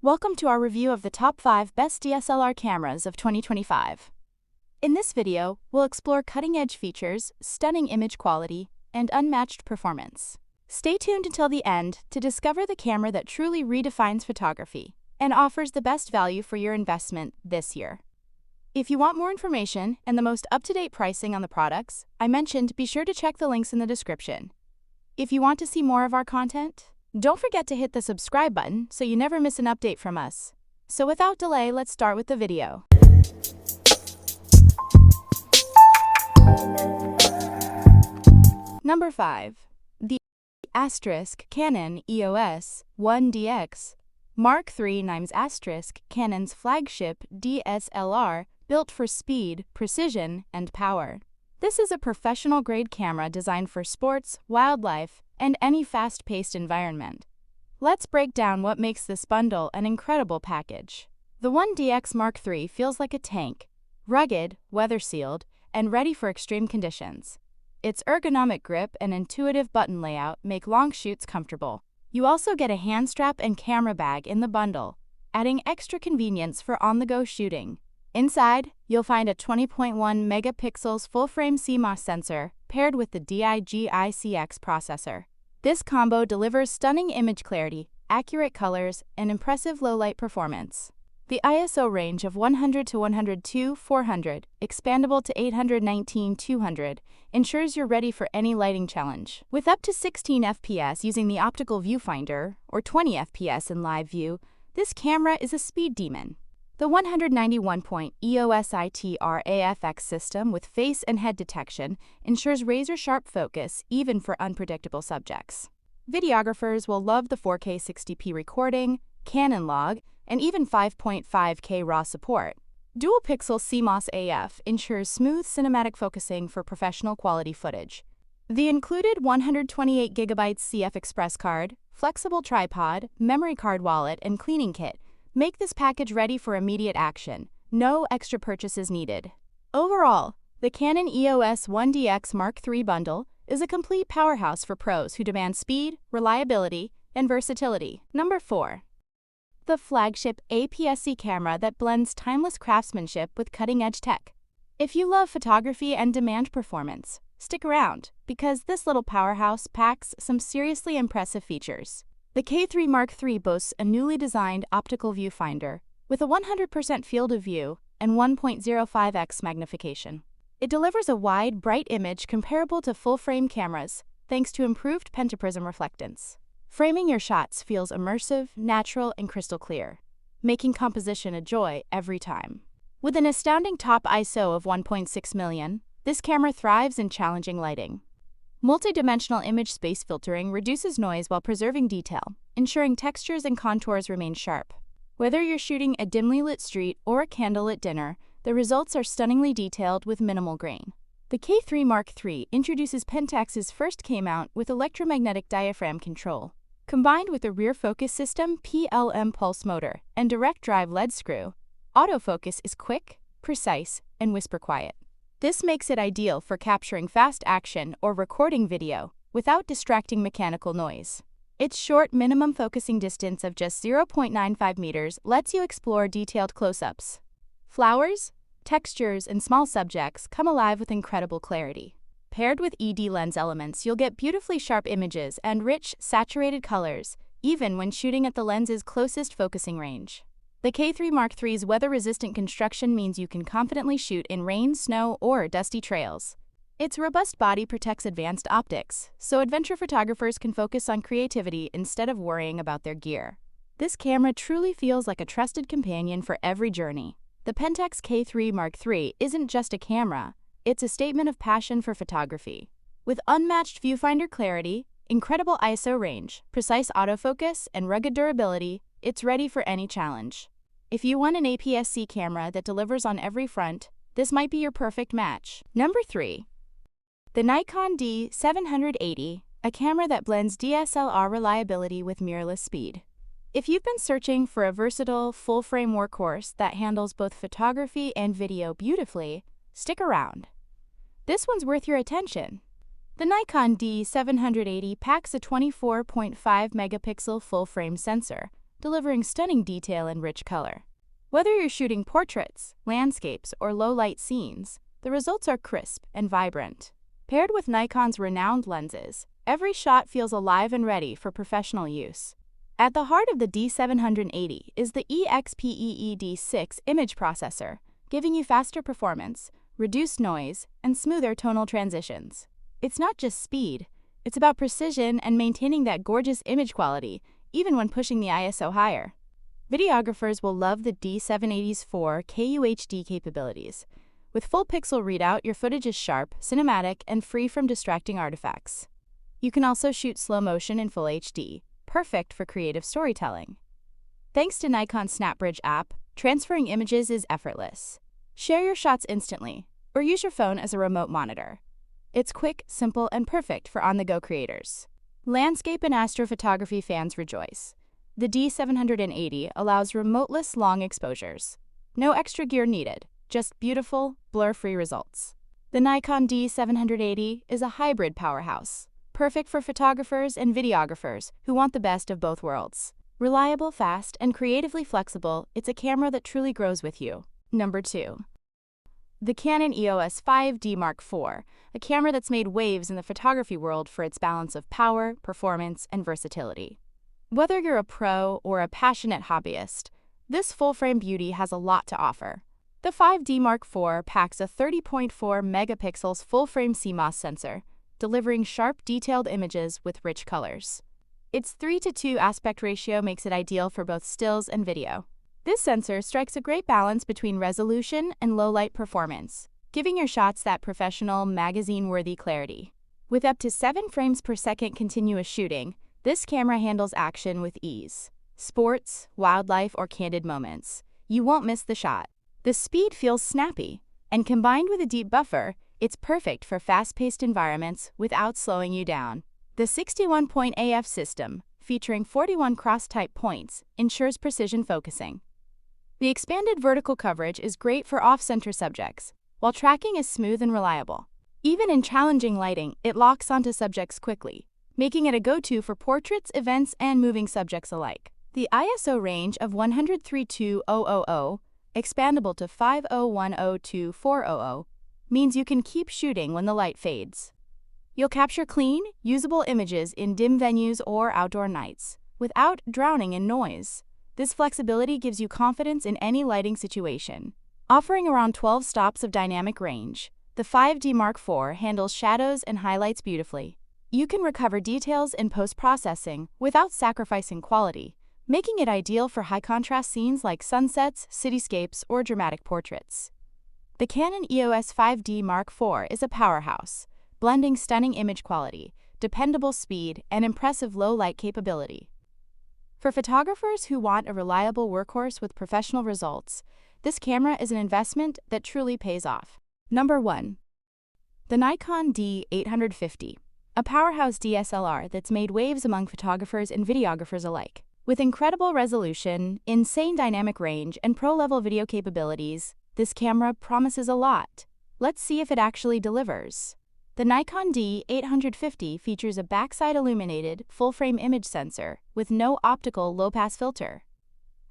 Welcome to our review of the top 5 best DSLR cameras of 2025. In this video, we'll explore cutting-edge features, stunning image quality, and unmatched performance. Stay tuned until the end to discover the camera that truly redefines photography and offers the best value for your investment this year. If you want more information and the most up-to-date pricing on the products I mentioned, be sure to check the links in the description. If you want to see more of our content, don't forget to hit the subscribe button so you never miss an update from us. So without delay, let's start with the video. Number 5. The Canon EOS 1DX Mark III Canon's flagship DSLR built for speed, precision, and power. This is a professional-grade camera designed for sports, wildlife, and any fast-paced environment. Let's break down what makes this bundle an incredible package. The 1DX Mark III feels like a tank, rugged, weather-sealed, and ready for extreme conditions. Its ergonomic grip and intuitive button layout make long shoots comfortable. You also get a hand strap and camera bag in the bundle, adding extra convenience for on-the-go shooting. Inside, you'll find a 20.1 megapixels full-frame CMOS sensor paired with the DIGICX processor. This combo delivers stunning image clarity, accurate colors, and impressive low-light performance. The ISO range of 100 to 102/400, expandable to 819/200, ensures you're ready for any lighting challenge. With up to 16 FPS using the optical viewfinder, or 20 FPS in live view, this camera is a speed demon. The 191-point EOS ITR-AFX system with face and head detection ensures razor-sharp focus even for unpredictable subjects. Videographers will love the 4K 60p recording, Canon log, and even 5.5K RAW support. Dual-pixel CMOS AF ensures smooth cinematic focusing for professional quality footage. The included 128GB CF Express card, flexible tripod, memory card wallet, and cleaning kit make this package ready for immediate action. No extra purchases needed. Overall, the Canon EOS 1DX Mark III bundle is a complete powerhouse for pros who demand speed, reliability, and versatility. Number 4. The flagship APS-C camera that blends timeless craftsmanship with cutting-edge tech. If you love photography and demand performance, stick around, because this little powerhouse packs some seriously impressive features. The K3 Mark III boasts a newly designed optical viewfinder with a 100% field of view and 1.05x magnification. It delivers a wide, bright image comparable to full-frame cameras thanks to improved pentaprism reflectance. Framing your shots feels immersive, natural, and crystal clear, making composition a joy every time. With an astounding top ISO of 1.6 million, this camera thrives in challenging lighting. Multi-dimensional image space filtering reduces noise while preserving detail, ensuring textures and contours remain sharp. Whether you're shooting a dimly lit street or a candlelit dinner, the results are stunningly detailed with minimal grain. The K3 Mark III introduces Pentax's first K-mount with electromagnetic diaphragm control. Combined with a rear focus system, PLM pulse motor, and direct drive LED screw, autofocus is quick, precise, and whisper quiet. This makes it ideal for capturing fast action or recording video without distracting mechanical noise. Its short minimum focusing distance of just 0.95 meters lets you explore detailed close-ups. Flowers, textures, and small subjects come alive with incredible clarity. Paired with ED lens elements, you'll get beautifully sharp images and rich, saturated colors, even when shooting at the lens's closest focusing range. The K3 Mark III's weather-resistant construction means you can confidently shoot in rain, snow, or dusty trails. Its robust body protects advanced optics, so adventure photographers can focus on creativity instead of worrying about their gear. This camera truly feels like a trusted companion for every journey. The Pentax K-3 Mark III isn't just a camera, it's a statement of passion for photography. With unmatched viewfinder clarity, incredible ISO range, precise autofocus, and rugged durability, it's ready for any challenge. If you want an APS-C camera that delivers on every front, this might be your perfect match. Number 3. The Nikon D780, a camera that blends DSLR reliability with mirrorless speed. If you've been searching for a versatile, full-frame workhorse that handles both photography and video beautifully, stick around. This one's worth your attention. The Nikon D780 packs a 24.5 megapixel full-frame sensor, delivering stunning detail and rich color. Whether you're shooting portraits, landscapes, or low-light scenes, the results are crisp and vibrant. Paired with Nikon's renowned lenses, every shot feels alive and ready for professional use. At the heart of the D780 is the EXPEED6 image processor, giving you faster performance, reduced noise, and smoother tonal transitions. It's not just speed, it's about precision and maintaining that gorgeous image quality, even when pushing the ISO higher. Videographers will love the D780's 4K UHD capabilities. With full pixel readout, your footage is sharp, cinematic, and free from distracting artifacts. You can also shoot slow motion in full HD, perfect for creative storytelling. Thanks to Nikon's SnapBridge app, transferring images is effortless. Share your shots instantly, or use your phone as a remote monitor. It's quick, simple, and perfect for on-the-go creators. Landscape and astrophotography fans rejoice. The D780 allows remoteless long exposures. No extra gear needed, just beautiful, blur-free results. The Nikon D780 is a hybrid powerhouse, perfect for photographers and videographers who want the best of both worlds. Reliable, fast, and creatively flexible, it's a camera that truly grows with you. Number 2. The Canon EOS 5D Mark IV, a camera that's made waves in the photography world for its balance of power, performance, and versatility. Whether you're a pro or a passionate hobbyist, this full-frame beauty has a lot to offer. The 5D Mark IV packs a 30.4 megapixels full-frame CMOS sensor, delivering sharp, detailed images with rich colors. Its 3:2 aspect ratio makes it ideal for both stills and video. This sensor strikes a great balance between resolution and low-light performance, giving your shots that professional, magazine-worthy clarity. With up to 7 frames per second continuous shooting, this camera handles action with ease. Sports, wildlife, or candid moments, you won't miss the shot. The speed feels snappy, and combined with a deep buffer, it's perfect for fast-paced environments without slowing you down. The 61-point AF system, featuring 41 cross-type points, ensures precision focusing. The expanded vertical coverage is great for off-center subjects, while tracking is smooth and reliable. Even in challenging lighting, it locks onto subjects quickly, making it a go-to for portraits, events, and moving subjects alike. The ISO range of 103.2,000, expandable to 5010-2400, means you can keep shooting when the light fades. You'll capture clean, usable images in dim venues or outdoor nights, without drowning in noise. This flexibility gives you confidence in any lighting situation. Offering around 12 stops of dynamic range, the 5D Mark IV handles shadows and highlights beautifully. You can recover details in post-processing without sacrificing quality, making it ideal for high-contrast scenes like sunsets, cityscapes, or dramatic portraits. The Canon EOS 5D Mark IV is a powerhouse, blending stunning image quality, dependable speed, and impressive low-light capability. For photographers who want a reliable workhorse with professional results, this camera is an investment that truly pays off. Number 1. The Nikon D850, a powerhouse DSLR that's made waves among photographers and videographers alike. With incredible resolution, insane dynamic range, and pro-level video capabilities, this camera promises a lot. Let's see if it actually delivers. The Nikon D850 features a backside illuminated, full-frame image sensor with no optical low-pass filter.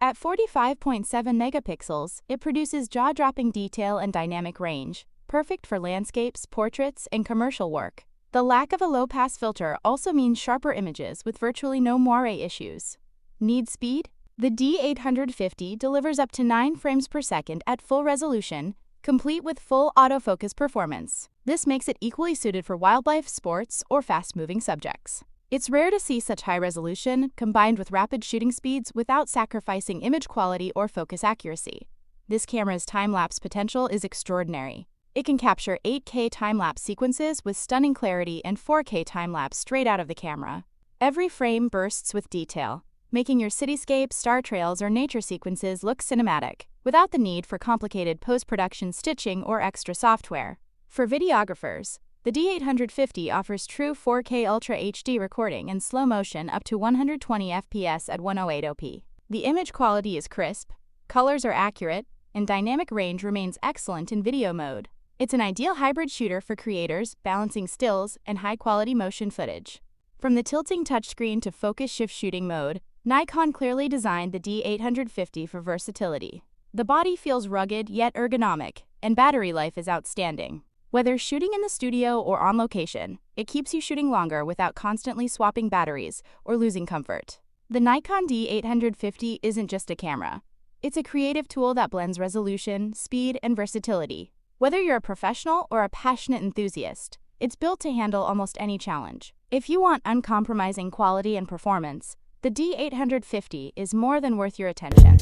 At 45.7 megapixels, it produces jaw-dropping detail and dynamic range, perfect for landscapes, portraits, and commercial work. The lack of a low-pass filter also means sharper images with virtually no moire issues. Need speed? The D850 delivers up to 9 frames per second at full resolution, complete with full autofocus performance. This makes it equally suited for wildlife, sports, or fast-moving subjects. It's rare to see such high resolution combined with rapid shooting speeds without sacrificing image quality or focus accuracy. This camera's time-lapse potential is extraordinary. It can capture 8K time-lapse sequences with stunning clarity and 4K time-lapse straight out of the camera. Every frame bursts with detail, making your cityscape, star trails, or nature sequences look cinematic, without the need for complicated post-production stitching or extra software. For videographers, the D850 offers true 4K Ultra HD recording and slow motion up to 120 FPS at 108p. The image quality is crisp, colors are accurate, and dynamic range remains excellent in video mode. It's an ideal hybrid shooter for creators balancing stills and high-quality motion footage. From the tilting touchscreen to focus shift shooting mode, Nikon clearly designed the D850 for versatility. The body feels rugged yet ergonomic, and battery life is outstanding. Whether shooting in the studio or on location, it keeps you shooting longer without constantly swapping batteries or losing comfort. The Nikon D850 isn't just a camera. It's a creative tool that blends resolution, speed, and versatility. Whether you're a professional or a passionate enthusiast, it's built to handle almost any challenge. If you want uncompromising quality and performance, the D850 is more than worth your attention.